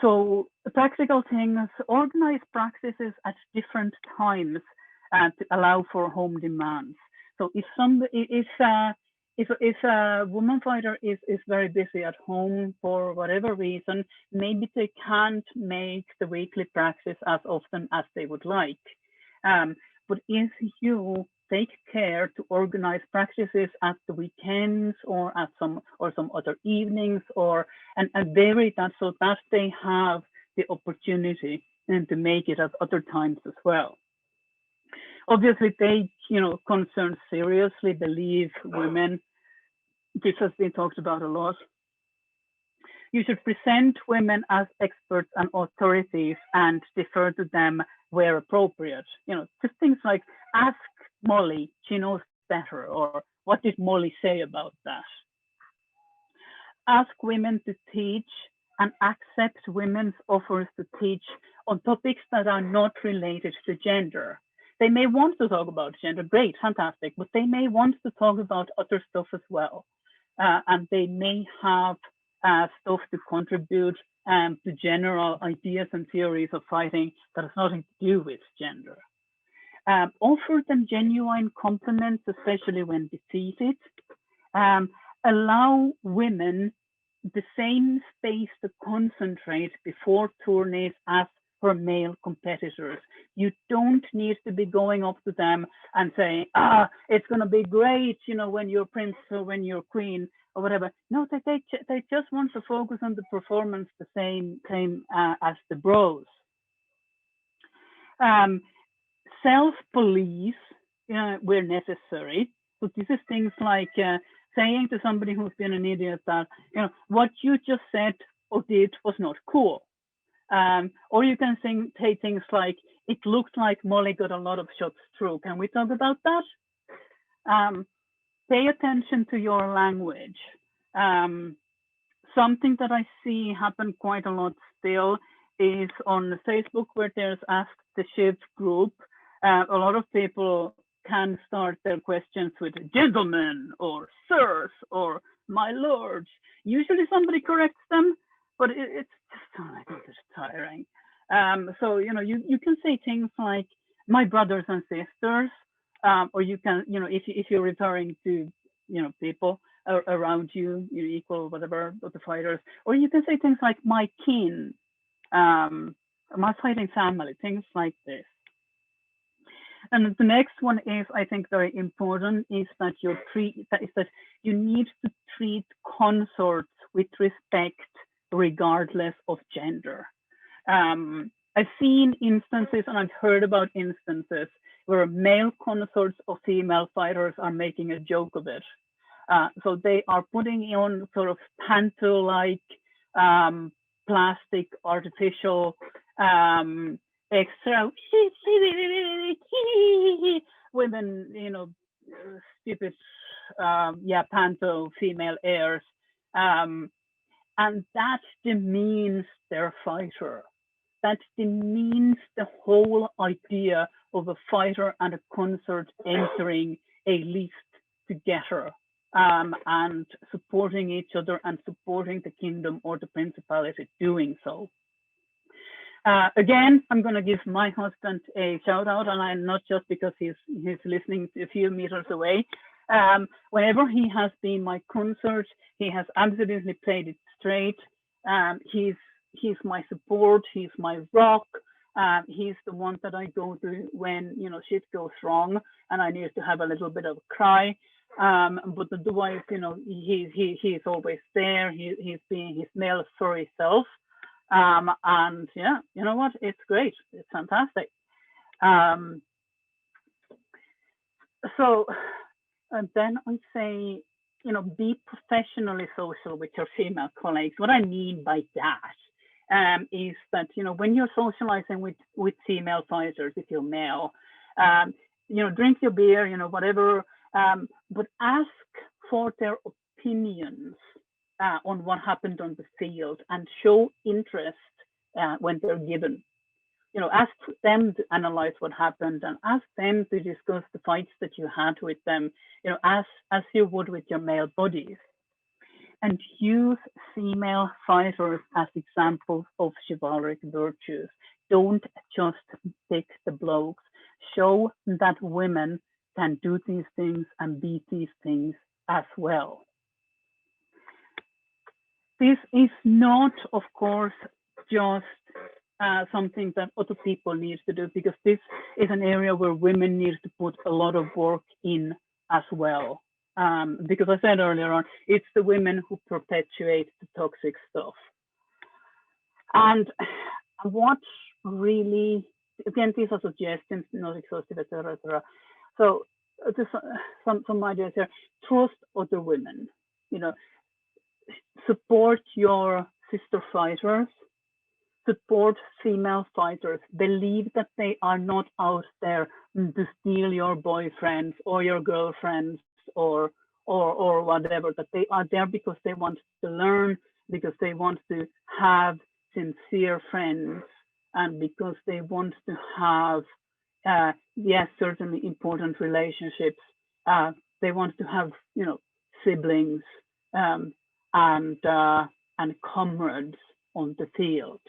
So practical things: organize practices at different times to allow for home demands. So if a woman fighter is very busy at home for whatever reason, maybe they can't make the weekly practice as often as they would like. But if you take care to organize practices at the weekends or at some other evenings and vary that so that they have the opportunity and to make it at other times as well. Obviously, they concern seriously believe women. This has been talked about a lot. You should present women as experts and authorities and defer to them where appropriate. Just things like ask Molly, she knows better, or what did Molly say about that? Ask women to teach and accept women's offers to teach on topics that are not related to gender. They may want to talk about gender, great, fantastic, but they may want to talk about other stuff as well. And they may have stuff to contribute to general ideas and theories of fighting that has nothing to do with gender. Offer them genuine compliments, especially when defeated. Allow women the same space to concentrate before tourneys as for male competitors. You don't need to be going up to them and saying, it's going to be great, when you're prince or when you're queen or whatever. No, they just want to focus on the performance the same as the bros. Self-police where necessary. So this is things like saying to somebody who's been an idiot that, what you just said or did was not cool. Or you can say things like, it looks like Molly got a lot of shots through. Can we talk about that? Pay attention to your language. Something that I see happen quite a lot still is on Facebook where there's Ask the Shiv group. A lot of people can start their questions with gentlemen or sirs or my lords. Usually somebody corrects them, but it's just tiring. So, you can say things like my brothers and sisters, or you can, if you're referring to, people around you, equal, whatever, of the fighters, or you can say things like my kin, my fighting family, things like this. And the next one is, I think, very important, is that you need to treat consorts with respect, regardless of gender. I've seen instances, and I've heard about instances where male consorts of female fighters are making a joke of it. So they are putting on sort of panto-like plastic, artificial, extra women, stupid, panto female airs, and that demeans their fighter. That demeans the whole idea of a fighter and a consort entering a list together. and supporting each other and supporting the kingdom or the principality doing so. Again, I'm going to give my husband a shout out, and I'm not just because he's listening a few meters away. Whenever he has been my concert, he has absolutely played it straight. He's my support. He's my rock. He's the one that I go to when shit goes wrong and I need to have a little bit of a cry. But otherwise, he's always there. He's being his male furry self. And yeah, you know what? It's great. It's fantastic. So and then I say, be professionally social with your female colleagues. What I mean by that is that, when you're socializing with female fighters, if you're male, drink your beer, whatever, but ask for their opinions on what happened on the field and show interest when they're given. Ask them to analyze what happened and ask them to discuss the fights that you had with them, as you would with your male buddies. And use female fighters as examples of chivalric virtues. Don't just pick the blokes. Show that women can do these things and be these things as well. This is not, of course, just something that other people need to do, because this is an area where women need to put a lot of work in as well. Because I said earlier on, it's the women who perpetuate the toxic stuff. And what really, again, these are suggestions, not exhaustive, etc., etc. So just some ideas here. Trust other women. Support your sister fighters. Support female fighters. Believe that they are not out there to steal your boyfriends or your girlfriends or whatever. That they are there because they want to learn, because they want to have sincere friends, and because they want to have, yes, certainly important relationships. They want to have, siblings and comrades on the field.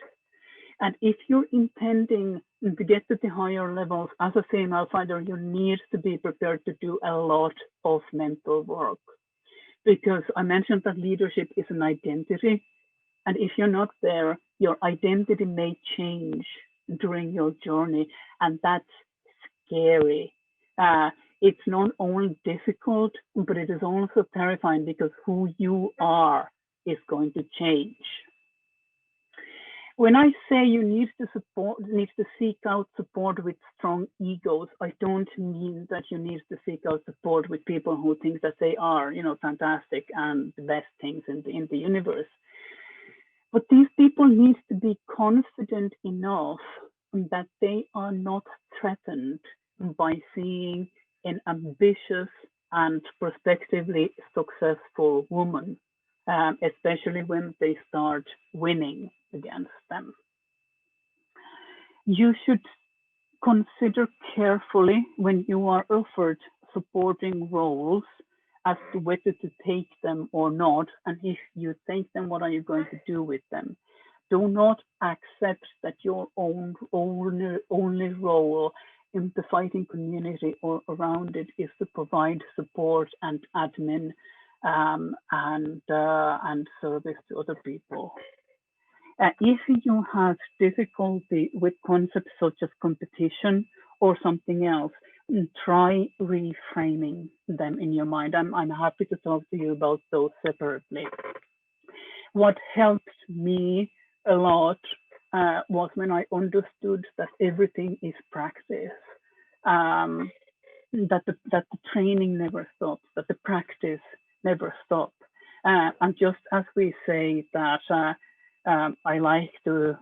And if you're intending to get to the higher levels as a female fighter, you need to be prepared to do a lot of mental work. Because I mentioned that leadership is an identity. And if you're not there, your identity may change during your journey. And that's scary. It's not only difficult, but it is also terrifying, because who you are is going to change. When I say you need to seek out support with strong egos, I don't mean that you need to seek out support with people who think that they are, fantastic and the best things in the universe. But these people need to be confident enough that they are not threatened by seeing an ambitious and prospectively successful woman, especially when they start winning against them. You should consider carefully when you are offered supporting roles as to whether to take them or not, and if you take them, what are you going to do with them? Do not accept that your only role in the fighting community or around it is to provide support and admin and service to other people. If you have difficulty with concepts such as competition or something else, try reframing them in your mind. I'm happy to talk to you about those separately. What helped me a lot was when I understood that everything is practice, that the training never stops, that the practice never stops. And just as we say that I like to,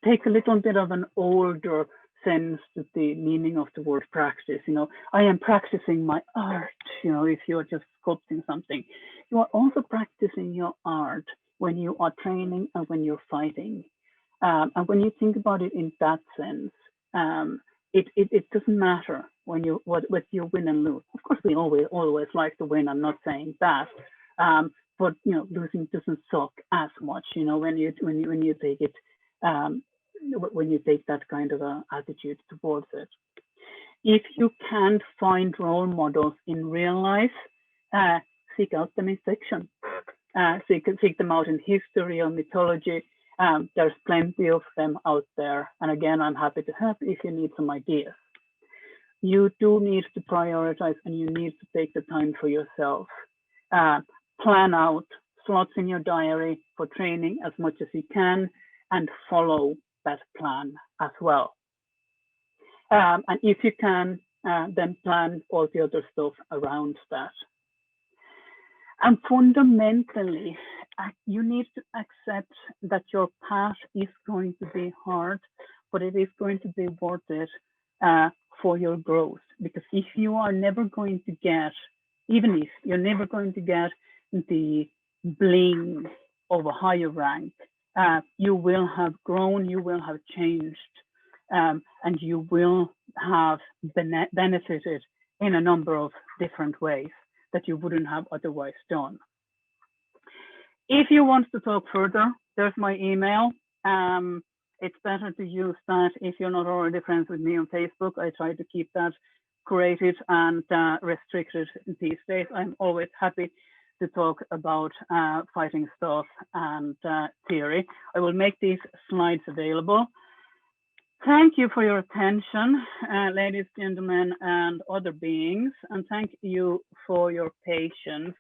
take a little bit of an older sense to the meaning of the word practice. I am practicing my art. If you're just sculpting something, you are also practicing your art when you are training and when you're fighting. And when you think about it in that sense, it doesn't matter when what you win and lose. Of course, we always like to win. I'm not saying that, but losing doesn't suck as much. When you take it, um, when you take that kind of a attitude towards it. If you can't find role models in real life, uh, seek out them in fiction. Seek them out in history or mythology. There's plenty of them out there. And again, I'm happy to help if you need some ideas. You do need to prioritize and you need to take the time for yourself. Plan out slots in your diary for training as much as you can and follow that plan as well. And if you can, then plan all the other stuff around that. And fundamentally, you need to accept that your path is going to be hard, but it is going to be worth it for your growth. Because if you are never going to get, even if you're never going to get the bling of a higher rank, you will have grown, you will have changed, and you will have benefited in a number of different ways that you wouldn't have otherwise done. If you want to talk further, there's my email. It's better to use that if you're not already friends with me on Facebook. I try to keep that curated and restricted these days. I'm always happy to talk about fighting stuff and theory. I will make these slides available. Thank you for your attention, ladies, gentlemen, and other beings, and thank you for your patience.